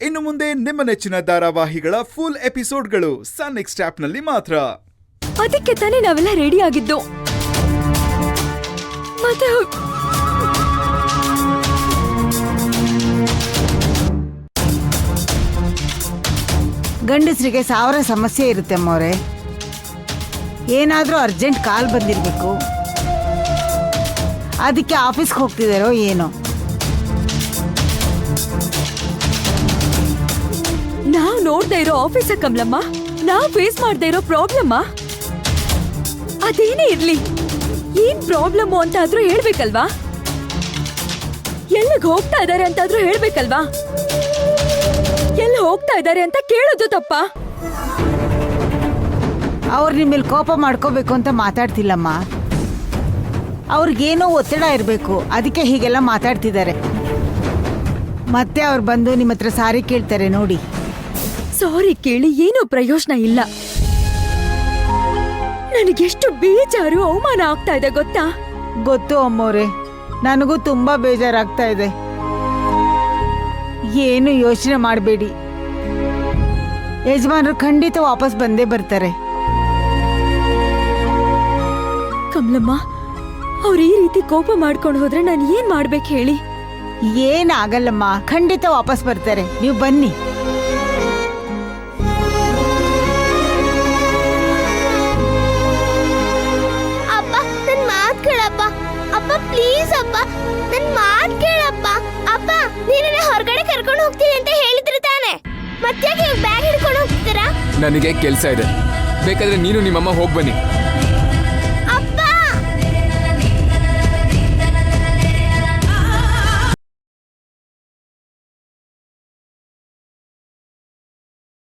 ಇನ್ನು ಮುಂದೆ ನಿಮ್ಮ ನೆಚ್ಚಿನ ಧಾರಾವಾಹಿಗಳ ಫುಲ್ ಎಪಿಸೋಡ್ಗಳು ಸನ್ ನೆಕ್ಸ್ಟ್ ಆಪ್ನಲ್ಲಿ ಮಾತ್ರ. ಅದಕ್ಕೆ ತಾನೇ ನಾವೆಲ್ಲ ರೆಡಿ ಆಗಿದ್ದು. ಮತ್ತೆ ಗಂಡಸರಿಗೆ 1000 ಸಮಸ್ಯೆ ಇರುತ್ತೆ ಅಮ್ಮವ್ರೆ. ಏನಾದರೂ ಅರ್ಜೆಂಟ್ ಕಾಲ್ ಬಂದಿರಬೇಕು, ಅದಕ್ಕೆ ಆಫೀಸ್ಗೆ ಹೋಗ್ತಿದ್ದಾರೋ ಏನೋ. ನಾವ್ ನೋಡ್ತಾ ಇರೋ ಆಫೀಸ ಕಮಲಮ್ಮ, ನಾವ್ ಫೇಸ್ ಮಾಡ್ತಾ ಇರೋ ಪ್ರಾಬ್ಲಮ್ ಅದೇನೇ ಇರ್ಲಿ, ಏನ್ ಪ್ರಾಬ್ಲಮ್ ಅಂತಾದ್ರೂ ಹೇಳ್ಬೇಕಲ್ವಾ? ಎಲ್ಲಿಗೆ ಹೋಗ್ತಾ ಇದಾರೆ ಅಂತಾದ್ರೂ ಹೇಳ್ಬೇಕಲ್ವಾ? ಎಲ್ಲಿ ಹೋಗ್ತಾ ಇದಾರೆ ಅಂತ ಕೇಳೋದು ತಪ್ಪ? ಅವ್ರು ನಿಮ್ಮಲ್ಲಿ ಕೋಪ ಮಾಡ್ಕೋಬೇಕು ಅಂತ ಮಾತಾಡ್ತಿಲ್ಲಮ್ಮ. ಅವ್ರಿಗೇನೋ ಒತ್ತಡ ಇರಬೇಕು, ಅದಕ್ಕೆ ಹೀಗೆಲ್ಲ ಮಾತಾಡ್ತಿದ್ದಾರೆ. ಮತ್ತೆ ಅವ್ರು ಬಂದು ನಿಮ್ಮ ಹತ್ರ ಸಾರಿ ಕೇಳ್ತಾರೆ ನೋಡಿ. ಸಾರಿ ಕೇಳಿ ಏನೂ ಪ್ರಯೋಜನ ಇಲ್ಲ. ನನಗೆಷ್ಟು ಬೇಜಾರು ಅವಮಾನ ಆಗ್ತಾ ಇದೆ ಗೊತ್ತಾ? ಗೊತ್ತು ಅಮ್ಮವ್ರೆ, ನನಗೂ ತುಂಬಾ ಬೇಜಾರಾಗ್ತಾ ಇದೆ. ಏನು ಯೋಚನೆ ಮಾಡಬೇಡಿ, ಯಜಮಾನರು ಖಂಡಿತ ವಾಪಸ್ ಬಂದೇ ಬರ್ತಾರೆ. ಕಮಲಮ್ಮ, ಅವ್ರು ಈ ರೀತಿ ಕೋಪ ಮಾಡ್ಕೊಂಡು ಹೋದ್ರೆ ನಾನು ಏನ್ ಮಾಡ್ಬೇಕು ಹೇಳಿ? ಏನಾಗಲ್ಲಮ್ಮ, ಖಂಡಿತ ವಾಪಸ್ ಬರ್ತಾರೆ, ನೀವು ಬನ್ನಿ. ಅಪ್ಪ ನನ್ ಮಾತ್ ಕೇಳಪ್ಪ. ಅಪ್ಪ ಪ್ಲೀಸ್ ಅಪ್ಪ, ನನ್ ಮಾತ್ ಕೇಳಪ್ಪ. ಅಪ್ಪ ನೀನನ್ನ ಹೊರಗಡೆ ಕರ್ಕೊಂಡು ಹೋಗ್ತೀನಿ ಅಂತ ಹೇಳಿದ್ರೆ ತಾನೆ, ಮತ್ತೆ ಬ್ಯಾಗ್ ಹಿಡ್ಕೊಂಡು ಹೋಗ್ತೀರಾ? ನನಗೆ ಕೆಲಸ ಇದೆ, ಬೇಕಾದ್ರೆ ನೀನು ನಿಮ್ಮಮ್ಮ ಹೋಗ್ಬನ್ನಿ.